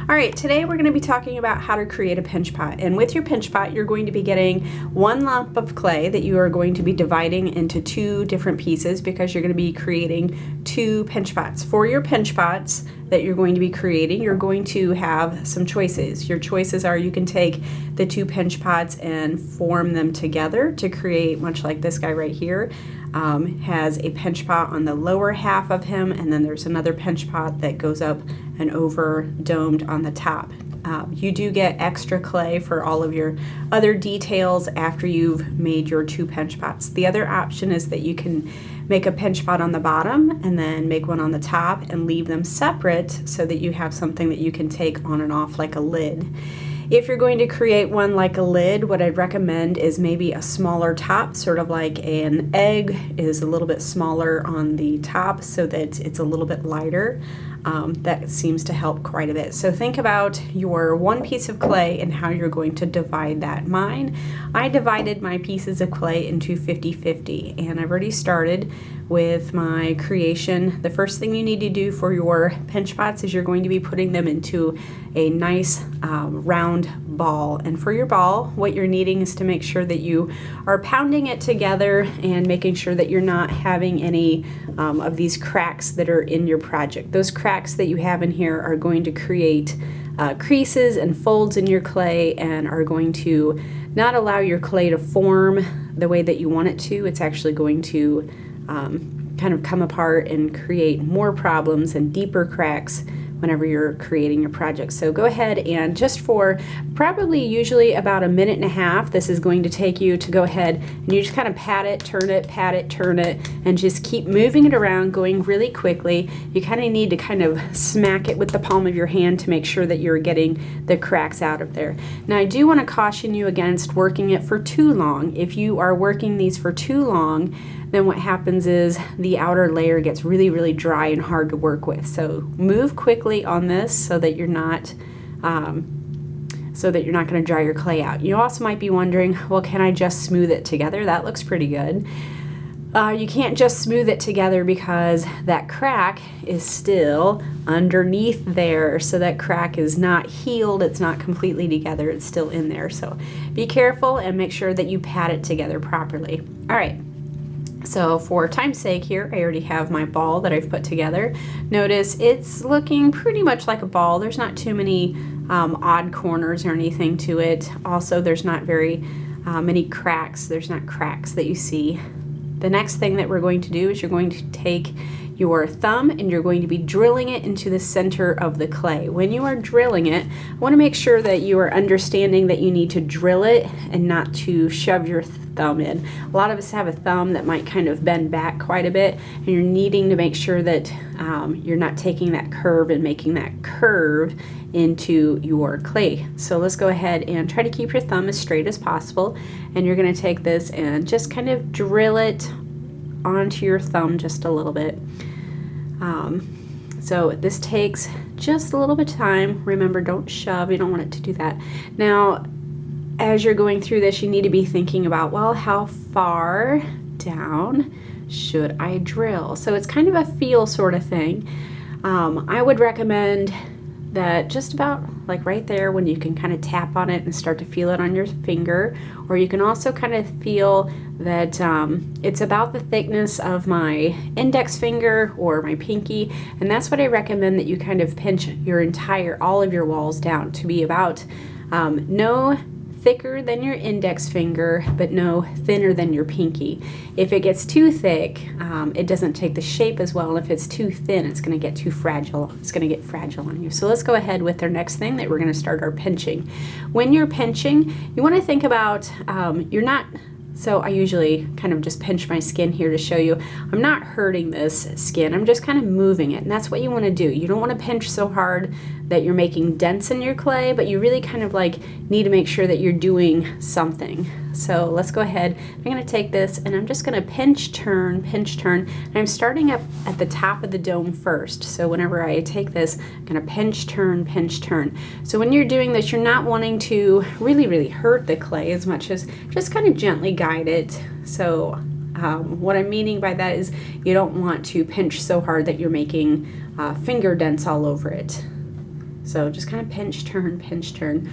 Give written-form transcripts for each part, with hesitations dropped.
All right, today we're going to be talking about how to create a pinch pot. And with your pinch pot, you're going to be getting one lump of clay that you are going to be dividing into two different pieces because you're going to be creating two pinch pots. For your pinch pots that you're going to be creating, you're going to have some choices. Your choices are you can take the two pinch pots and form them together to create, much like this guy right here, has a pinch pot on the lower half of him, and then there's another pinch pot that goes up and over domed on the top. You do get extra clay for all of your other details after you've made your two pinch pots. The other option is that you can make a pinch pot on the bottom and then make one on the top and leave them separate so that you have something that you can take on and off like a lid. If you're going to create one like a lid, what I'd recommend is maybe a smaller top, sort of like an egg is a little bit smaller on the top so that it's a little bit lighter. That seems to help quite a bit. So think about your one piece of clay and how you're going to divide that. I divided my pieces of clay into 50-50, and I've already started with my creation. The first thing you need to do for your pinch pots is you're going to be putting them into a nice round ball. And for your ball, what you're needing is to make sure that you are pounding it together and making sure that you're not having any of these cracks that are in your project. Those cracks that you have in here are going to create creases and folds in your clay and are going to not allow your clay to form the way that you want it to. It's actually going to kind of come apart and create more problems and deeper cracks whenever you're creating your project. So go ahead and just for probably usually about a minute and a half, this is going to take you to go ahead and you just kind of pat it, turn it, and just keep moving it around, going really quickly. You kind of need to kind of smack it with the palm of your hand to make sure that you're getting the cracks out of there. Now I do want to caution you against working it for too long. If you are working these for too long, then what happens is the outer layer gets really, really dry and hard to work with. So move quickly on this so that you're not going to dry your clay out. You also might be wondering, well, can I just smooth it together? That looks pretty good. You can't just smooth it together because that crack is still underneath there. So that crack is not healed. It's not completely together. It's still in there. So be careful and make sure that you pat it together properly. All right. So for time's sake here, I already have my ball that I've put together. Notice it's looking pretty much like a ball. There's not too many odd corners or anything to it. Also, there's not very many cracks. There's not cracks that you see. The next thing that we're going to do is you're going to take your thumb and you're going to be drilling it into the center of the clay. When you are drilling it, I want to make sure that you are understanding that you need to drill it and not to shove your thumb in. A lot of us have a thumb that might kind of bend back quite a bit, and you're needing to make sure that you're not taking that curve and making that curve into your clay. So let's go ahead and try to keep your thumb as straight as possible, and you're going to take this and just kind of drill it onto your thumb just a little bit. So this takes just a little bit of time. Remember, don't shove. You don't want it to do that. Now, as you're going through this, you need to be thinking about, well, how far down should I drill? So it's kind of a feel sort of thing. I would recommend that just about like right there when you can kind of tap on it and start to feel it on your finger, or you can also kind of feel that it's about the thickness of my index finger or my pinky, and that's what I recommend that you kind of pinch all of your walls down to be about no thicker than your index finger, but no thinner than your pinky. If it gets too thick, it doesn't take the shape as well, and if it's too thin, it's going to get too fragile. It's going to get fragile on you. So let's go ahead with our next thing that we're going to start our pinching. When you're pinching, you want to think about, so I usually kind of just pinch my skin here to show you I'm not hurting this skin. I'm just kind of moving it, and that's what you want to do. You don't want to pinch so hard that you're making dents in your clay, but you really kind of like need to make sure that you're doing something. So let's go ahead. I'm going to take this and I'm just going to pinch, turn, and I'm starting up at the top of the dome first. So whenever I take this, I'm going to pinch, turn. So when you're doing this, you're not wanting to really, really hurt the clay as much as just kind of gently guide it. So what I'm meaning by that is you don't want to pinch so hard that you're making finger dents all over it. So just kind of pinch, turn, pinch, turn.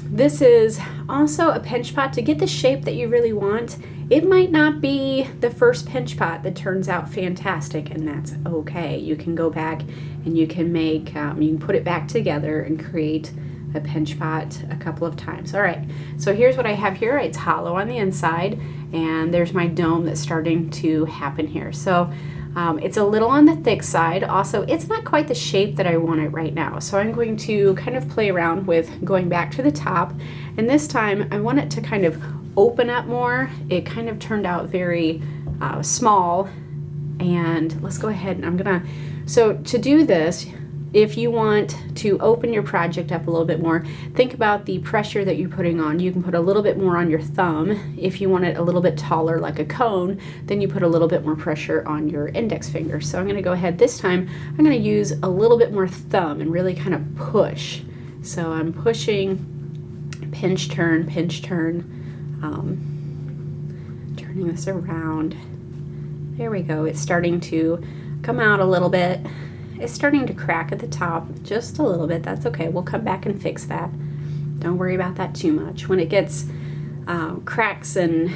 This is also a pinch pot to get the shape that you really want. It might not be the first pinch pot that turns out fantastic, and that's okay. You can go back and you can make, you can put it back together and create a pinch pot a couple of times. All right, so here's what I have here. It's hollow on the inside, and there's my dome that's starting to happen here. So it's a little on the thick side. Also, it's not quite the shape that I want it right now. So I'm going to kind of play around with going back to the top. And this time I want it to kind of open up more. It kind of turned out very small. And let's go ahead and so to do this, if you want to open your project up a little bit more, think about the pressure that you're putting on. You can put a little bit more on your thumb. If you want it a little bit taller like a cone, then you put a little bit more pressure on your index finger. So I'm going to go ahead this time, I'm going to use a little bit more thumb and really kind of push. So I'm pushing, pinch, turn, turning this around. There we go. It's starting to come out a little bit. It's starting to crack at the top just a little bit. That's okay. We'll come back and fix that. Don't worry about that too much. When it gets cracks and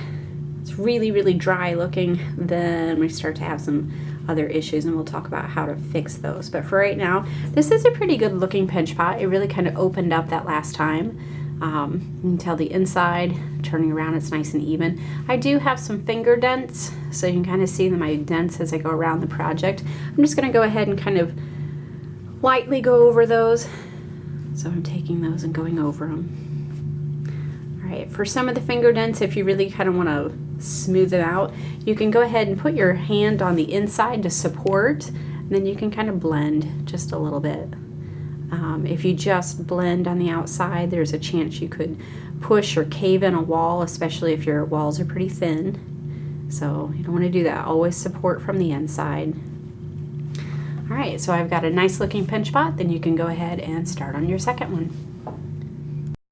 it's really, really dry looking, then we start to have some other issues, and we'll talk about how to fix those. But for right now, this is a pretty good looking pinch pot. It really kind of opened up that last time. You can tell the inside, turning around, it's nice and even. I do have some finger dents, so you can kind of see my dents as I go around the project. I'm just going to go ahead and kind of lightly go over those. So I'm taking those and going over them. All right, for some of the finger dents, if you really kind of want to smooth it out, you can go ahead and put your hand on the inside to support, and then you can kind of blend just a little bit. If you just blend on the outside, there's a chance you could push or cave in a wall, especially if your walls are pretty thin. So you don't want to do that. Always support from the inside. All right, so I've got a nice looking pinch pot. Then you can go ahead and start on your second one.